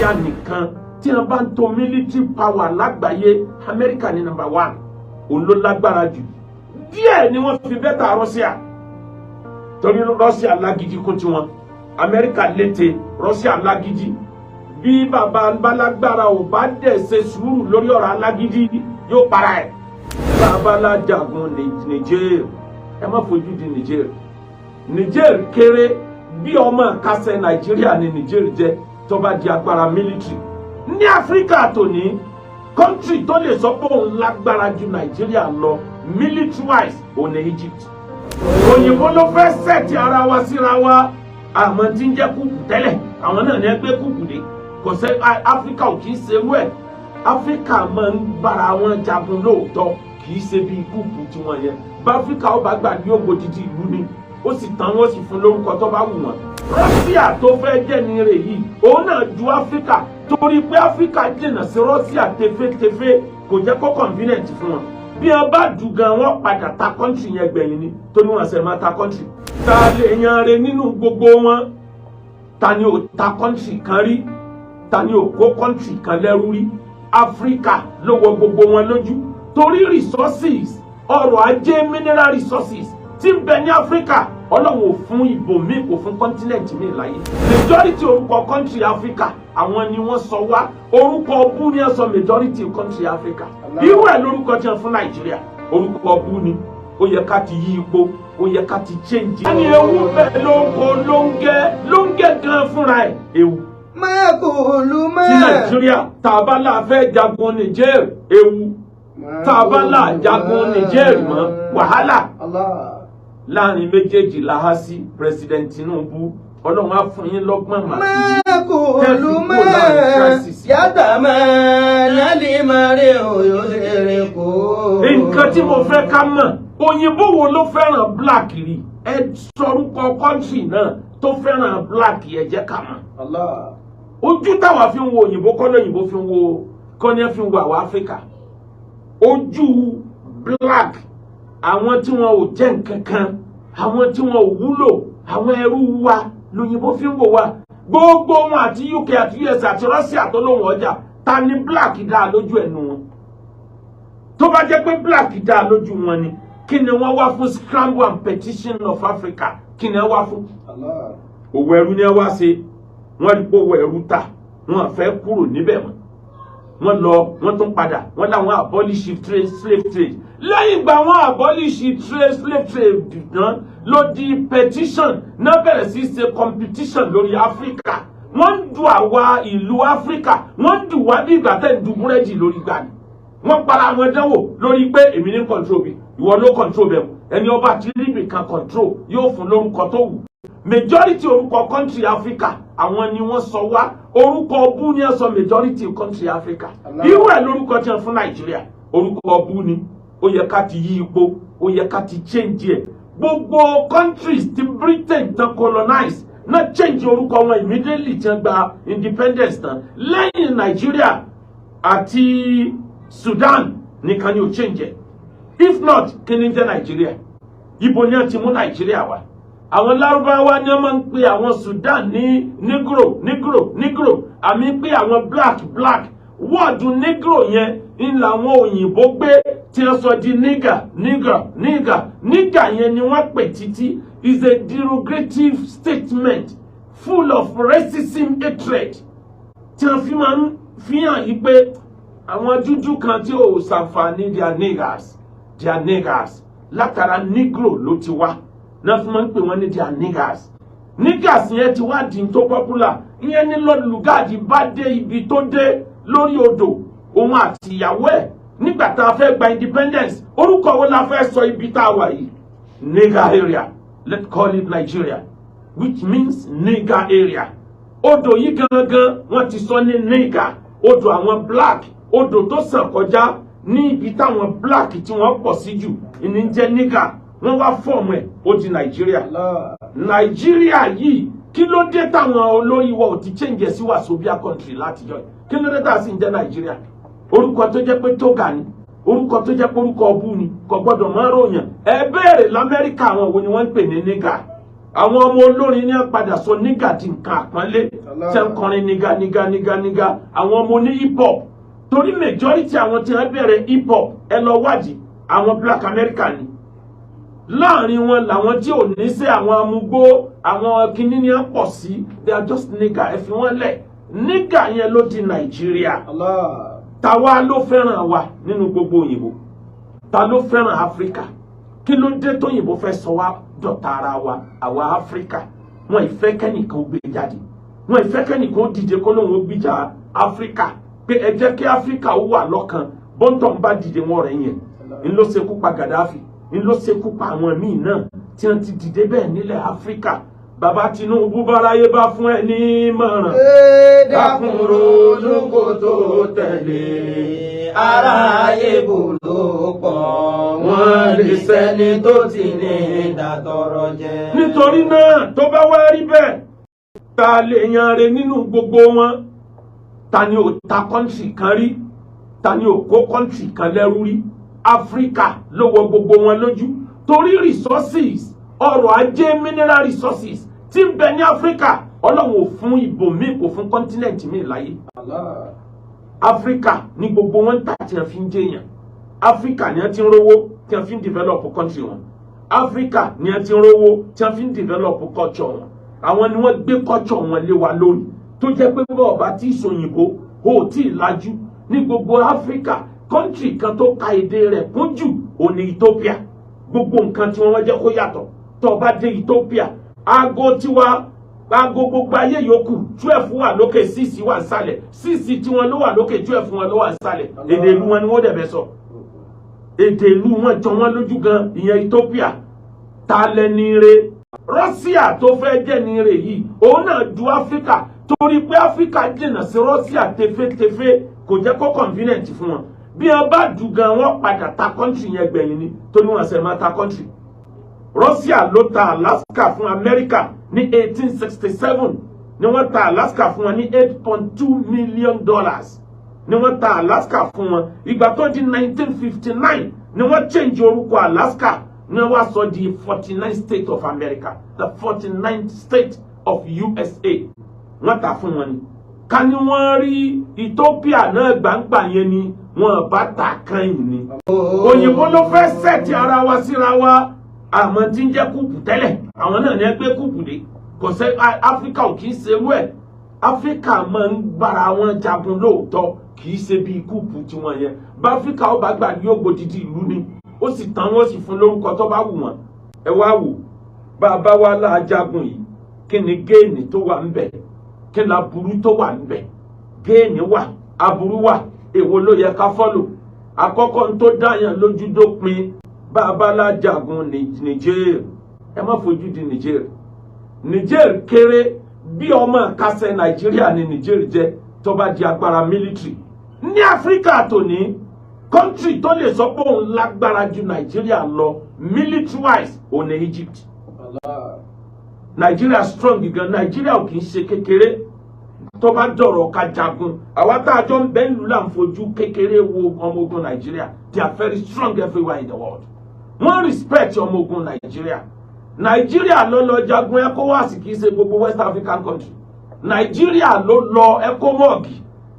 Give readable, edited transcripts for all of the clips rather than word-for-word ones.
Russia nìkan tí wọ́n bá ń to military power lágbàáyé America ní number 1 òun ló lágbára jù díẹ̀ ni wọ́n fi bẹ́tà Russia torí Russia lágídí kún tiwọn America lété Russia lágídí bí bàbá balagbára ò bá dẹ̀ ṣe sùúrù lórí ọ̀rọ̀ alágídí yóò para ẹ̀ bàbá lájagun Niger ẹ má fojú di Niger kéré bí ọmọ kásẹ̀ Nàìjíríà ní Niger jẹ́ tó bá di agbára military ní Áfíríkà tòní country tó lè sọ pé òun lágbára ju Nàìjíríà lọ military wise òun ní Egypt òyìnbó ló fẹ́ sẹ́ẹ̀tì ara wa síra wa àmọ́ tí ń jẹ́ kúkú tẹ́lẹ̀ àwọn náà ní ẹgbẹ́ kúkú dé kò sẹ́ Áfíríkà ò kì í ṣe wẹ̀ Áfíríkà máa ń bára wọn jagun lóòótọ́ kì í ṣe bí kúkú tiwọn yẹn bá Áfíríkà ó bá gbà ní ògbó títí ìlú ni ó sì tán wọ́n sì fún lórúkọ tó bá wù wọ́n Russia tó fẹ́ jẹ́ ní rè yìí òun náà ju Áfíríkà torí pé Áfíríkà jìnnà sí Russia tefetefe kò jẹ́ kó convenient fún wọn bí wọn bá dùn gan wọn padà ta country yẹn gbẹ̀yìn ni torí wọn ṣe máa ta country ta lè yan re nínú gbogbo wọn ta ni ò ta country kan rí ta ni ò kó country kan lẹ́rú rí Áfíríkà ló wọ gbogbo wọn lójú torí resources ọrọ̀ ajé mineral resources tí ń bẹ ní Áfíríkà Ọlọ́run ò fún ìbò mi kò fún continent mi láyé majority orúkọ country Áfíríkà àwọn ni wọ́n sọ wá orúkọ ọbú ni wọ́n sọ majority country Áfíríkà irú ẹ̀ lórúkọ tí wọ́n fún Nàìjíríà orúkọ ọbú ni ó yẹ ká ti yí ipò ó yẹ ká ti change. ẹni ewu bẹ́ẹ̀ ló ń gé gan fúnra ẹ̀ ewu. tí Nàìjíríà tàbálà fẹ́ jagun Niger ewu tàbálà jagun Niger mọ́ wàhálà láàrin méjèèjì làá sí President Tinubu Ọlọ́run á fún yín lọ́gbọ́n mà nǹkan tí mo fẹ́ ká mọ̀ òyìnbó wo ló fẹ́ràn black rí ẹ sọrúkọ country náà tó fẹ́ràn black ẹ jẹ́ ká mọ̀ ojú táwa fi ń wo òyìnbó kọ́ lóyìnbó fi ń wo kọ́ni fi ń wo àwọn Áfíríkà ojú black àwọn tí wọn ò jẹ́ nǹkan kan àwọn tí wọn ò wúlò àwọn ẹrú wa lóyìnbó fi ń wò wá gbogbo wọn àti UK àti US àti Russia tó lóhùn ọjà ta ni black dá lójú ẹnu wọn tó bá jẹ́ pé black dá lójú wọn ni kí ni wọ́n wá fún scramble and petition of Africa kí ni wọ́n wá fún òwò ẹrú ni wọ́n wá ṣe wọ́n rí pé òwò ẹrú ta wọ́n fẹ́ kúrò níbẹ̀ mọ́ wọ́n lọ wọ́n tún padà wọ́n láwọn abolish slave trade lẹ́yìn ìgbà wọ́n abolish slave trade náà ló di petition náà bẹ̀rẹ̀ sí ṣe competition lórí Áfíríkà wọ́n ń du àwa ìlú Áfíríkà wọ́n ń du wá bí ìgbà tẹ̀ ń du búrẹ́dì lórí gbani wọ́n para wọn dánwò lórí pé èmi ní control bi ìwọ ló control bẹ̀ ẹni ọba tí líbì kan control yóò fún lórúkọ tó wù majority orúkọ country Áfíríkà àwọn ni wọ́n sọ wá orúkọ ọbú ni wọ́n sọ majority country Áfíríkà irú ẹ̀ lórúkọ tí wọ́n fún Nàìjíríà orúkọ ọbú ni ó yẹ ká ti yí ipò ó yẹ ká ti change ẹ̀ gbogbo countries ti Britain tán colonize náà change orúkọ wọn immediately tí wọ́n gba independence tán lẹ́yìn Nàìjíríà àti Sudan nìkan ni ó change ẹ̀ if not kí ni jẹ́ Nàìjíríà ibo ni wọ́n ti mú Nàìjíríà wá àwọn Lárúbáwá ni wọ́n máa ń pè àwọn Sudan ní negro àmì pé àwọn black wọ́ọ̀dù negro yẹn ń làwọn òyìnbó gbé tí wọ́n sọ di nigger yẹn ni wọ́n pè títí is a derogative statement full of racism hatred tí wọ́n fi máa ń fi hàn yí pé àwọn dúdú kan tí ò ṣàǹfààní they are niggers látara negro ló ti wá náà fún máa ń pè wọ́n ní their niggers yẹn ti wá di tó popular ìyẹn ní Lord Lugard bá dé ibi tó dé lórí odò òun àti ìyàwó ẹ̀ nígbà tá a fẹ́ gba independence orúkọ wo la fẹ́ sọ ibi tá a wà yìí nigger area let's call it Nigeria which means nigger area odò yìí gangan wọ́n ti sọ ní nigger odò àwọn black odò tó sàn kọjá ní ibi táwọn black tí wọ́n pọ̀ sí jù ìní jẹ́ nigger wọ́n wá fọ́ọ̀mù ẹ̀ ó di Nàìjíríà yìí kí ló dé táwọn olórí wa ò ti change sí Wazobia country látijọ́ kí ló dé tá a sì ń jẹ́ Nàìjíríà orúkọ tó jẹ́ pé tóga ni orúkọ tó jẹ́ pé orúkọ ọbú ni kò gbọ́dọ̀ máa ròyàn ẹ béèrè l'Amẹ́ríkà àwọn wo ni wọ́n ń pè ní nigger àwọn ọmọ olórin ní padà sọ nígà di nǹkan àpọ́nlé tí ń kọrin nígà àwọn ọmọ ní hip hop torí majority àwọn tí wọ́n bẹ̀rẹ̀ hip hop ẹ lọ wádìí àwọn black American ni láàrin wọn làwọn tí ò ní sí àwọn amúgbó àwọn kinní ni wọ́n pọ̀ sí they are just nígà ẹ fi wọ́n lẹ̀ nígà yẹn ló di Nàìjíríà tàwa ló fẹ́ràn wa nínú gbogbo òyìnbó ta ló fẹ́ràn Áfíríkà kí ló dé tóyìnbó fẹ́ sọ wá dọ̀tá ara wa àwa Áfíríkà wọn ìfẹ́ kẹ́nìkan ó gbé jáde wọn ìfẹ́ kẹ́nìkan ó dìde kó lóun ó gbìjà Áfíríkà pé ẹ jẹ́ kí Áfíríkà ó wà lọ́kan bọ́ńtọ̀ ń bá dìde wọn rẹ̀ yẹn ń ló ṣekú pa Gaddafi ń ló ṣekú pa àwọn míì náà tí wọ́n ti dìde bẹ́ẹ̀ nílẹ̀ Áfíríkà bàbá Tinubu báráyé bá fún ẹ ní ìmọ̀ràn dákun ronú kó tó tẹ̀lé aráyé bò ló pọ̀ wọ́n lè sẹ́ni tó ti ní ìdàtọ̀rọ̀ jẹ. nítorí náà tó bá wá rí bẹ́ẹ̀ ta lè yan re nínú gbogbo wọn ta ni ò ta kọ́ńtì kan rí ta ni ò kó kọ́ńtì kan lẹ́rú rí Áfíríkà ló wọ gbogbo wọn lójú torí resources ọrọ̀ ajé mineral resources tí ń bẹ ní Áfíríkà Ọlọ́run ò fún ibòmíì kò fún kọ́ńtínẹ̀ǹtì míì láyé. Áfíríkà ní gbogbo wọn tà tí wọ́n fi ń jẹyàn Áfíríkà ni wọ́n ti ń rówó tí wọ́n fi ń develop country wọn Áfíríkà ni wọ́n ti ń rówó tí wọ́n fi ń develop culture wọn àwọn ni wọ́n gbé culture wọn lé wa lórí tó jẹ́ pé bọ́ọ̀ bá tí ìsòyìnbó ò tí ì lajú ní gbogbo Áfíríkà country kan tó ka èdè rẹ̀ kún jù ò ní Ethiopia gbogbo nǹkan tí wọ́n jẹ́ kó yàtọ̀ tó bá dé Ethiopia aago tiwa aago gbogbo ayé yòókù 12 wà lókè 6 wà nsàlẹ̀ 6 tí wọ́n ló wà lókè 12 wọn ló wà nsàlẹ̀ èdè ìlú wọn ni wọ́n dẹ̀ bẹ́ sọ èdè ìlú wọn jọ wọ́n lójú gan ìyẹn Ethiopia ta lẹni re Russia tó fẹ́ jẹ́ ni re yìí òun náà du Áfíríkà torí pé Áfíríkà jìnnà sí Russia tefetefe kò jẹ́ kó convenient fún wọn bí wọn bá dù gan wọn padà ta country yẹn gbẹ̀yìn ni tó ní wọn ṣe máa ta country Russia ló ta Alaska fún America ní 1867 ni wọ́n ta Alaska fún wọn ní $8.2 million ni wọ́n ta Alaska fún wọn ìgbà tó di 1959 ni wọ́n change orúkọ Alaska ni wọ́n sọ di 49th state of America the 49th state of USA wọ́n ta fún wọn ni ká ní wọ́n rí Ethiopia náà gbàǹgbà yẹn ni wọ́n bá ta kan yìí ni òyìnbó ló fẹ́ sẹ́ẹ̀tì ara wa síra wa àmọ́ tí ń jẹ́ kúùpù tẹ́lẹ̀ àwọn náà ní ẹgbẹ́ kúùpù dé kò sẹ́ Áfíríkà ò kì í ṣerú ẹ̀ Áfíríkà máa ń bára wọn jagun lóòótọ́ kì í ṣe bí kúùpù tiwọn yẹn bá Áfíríkà ó bá gbà ní ògbódìdí ìlú ni ó sì tán wọ́n sì fún lórúkọ tó bá wù wọ́n ẹ wá wò bá a bá wá láà jagun yìí kí ni géènì tó wà ńbẹ̀ kí ni aburú tó wà ńbẹ̀ géènì wà aburú wà èwo ló yẹ ká fọ́lò àkọ́kọ́ tó dáyàn lójú dópin bàbá jagun Niger ẹ má fojú di Niger kéré bí ọmọ kásẹ̀ Nàìjíríà ní Niger jẹ́ tó bá di agbára military ní Áfíríkà tòní country tó lè sọ pé òun lágbára ju Nàìjíríà lọ military wise òun ní Egypt Nàìjíríà strong gan Nàìjíríà ò kì í ṣe kékeré tó bá dọ̀rọ̀ ká jagun àwa tá a jọ ń bẹ́ ń lù là ń fojú kékeré wo ọmọ ogun Nàìjíríà they are very strong everywhere in the world wọ́n respect ọmọ ogun Nàìjíríà ló lọ jagun ECOWAS kì í ṣe gbogbo West African country Nàìjíríà ló lọ ECOMOG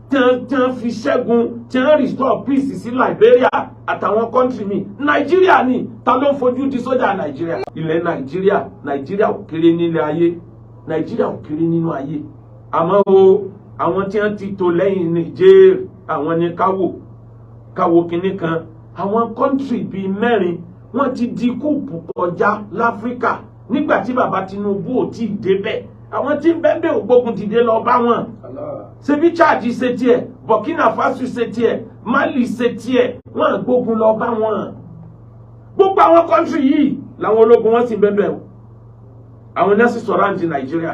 tí wọ́n fi ṣẹ́gun tí wọ́n restore peace sí Liberia àtàwọn country mi Nàìjíríà ni ta ló ń fojú di sójà Nàìjíríà ilẹ̀ Nàìjíríà ò kéré nílẹ̀ ayé Nàìjíríà ò kéré nínú ayé àmọ́ o àwọn tí wọ́n ti tò lẹ́yìn Niger àwọn ni káwò kinní kan àwọn country bíi 4 wọ́n ti di kúùpù kọjá l'Áfíríkà nígbà tí bàbá Tinubu ò tí ì débẹ̀ àwọn tí ń bẹ́ẹ̀ ògbógun dìde lọ bá wọn ṣebí Chad ṣe tiẹ̀ Burkina Faso ṣe tiẹ̀ Mali ṣe tiẹ̀ wọ́n gbógun lọ bá wọn gbogbo àwọn country yìí làwọn ológun wọn sì bẹ́ẹ̀ o àwọn nẹ́sì sọ̀rọ̀ àǹtí Nàìjíríà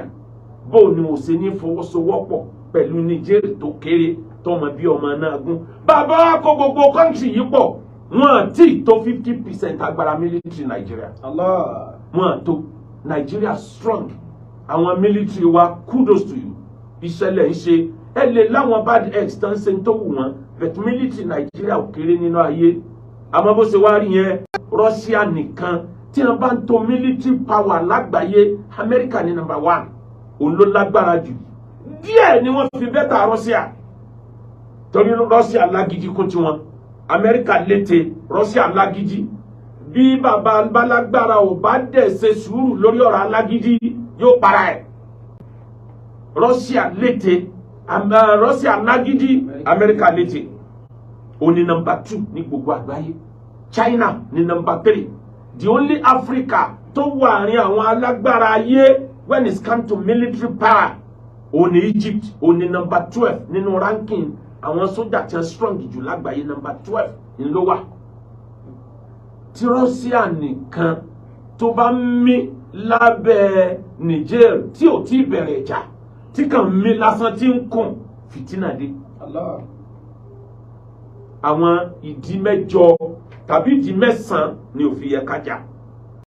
bó ni mo ṣe ní fọwọ́sowọ́pọ̀ pẹ̀lú Niger tó kéré tọmọ bí ọmọ náà gún bàbá kó gbogbo country yìí pọ̀ wọ́n ti tó 50% agbára military Nigeria wọ́n tó Nigeria strong àwọn military wa kudos to you ìṣẹ̀lẹ̀ ń ṣe ẹ lè láwọn bad eggs tán ṣe tó wù wọ́n but military Nigeria ò kéré nínú ayé àmọ́ bó ṣe wá rí yẹn Russia nìkan tí wọ́n bá ń to military power lágbàáyé Amẹ́ríkà ní number 1 òun ló lágbára jù díẹ̀ ni wọ́n fi bẹ́tà Russia torí Russia lágídí kún tiwọn Amẹ́ríkà lété Russia lágídí bí bàbá balágbára ò bá dẹ̀ ṣe sùúrù lórí ọ̀rọ̀ alágídí yóò para ẹ̀ Russia lété Russia lágídí Amẹ́ríkà lété òun ni number 2 ní gbogbo àgbáyé China ní number 3 the only Africa tó wà ní àwọn alágbára ayé when it comes to military power òun ni Egypt òun ni number 12 nínú ranking àwọn sójà tí wọ́n strong jù lágbàáyé number 12 ní ló wà tí Russia nìkan tó bá mí lábẹ́ Niger tí ò tí bẹ̀rẹ̀ ìjà tí kàn mí lásán tí ń kùn fìtínà dé àwọn ìdí mẹ́jọ tàbí ìdí mẹ́sàn ni ó fi yẹ ká jà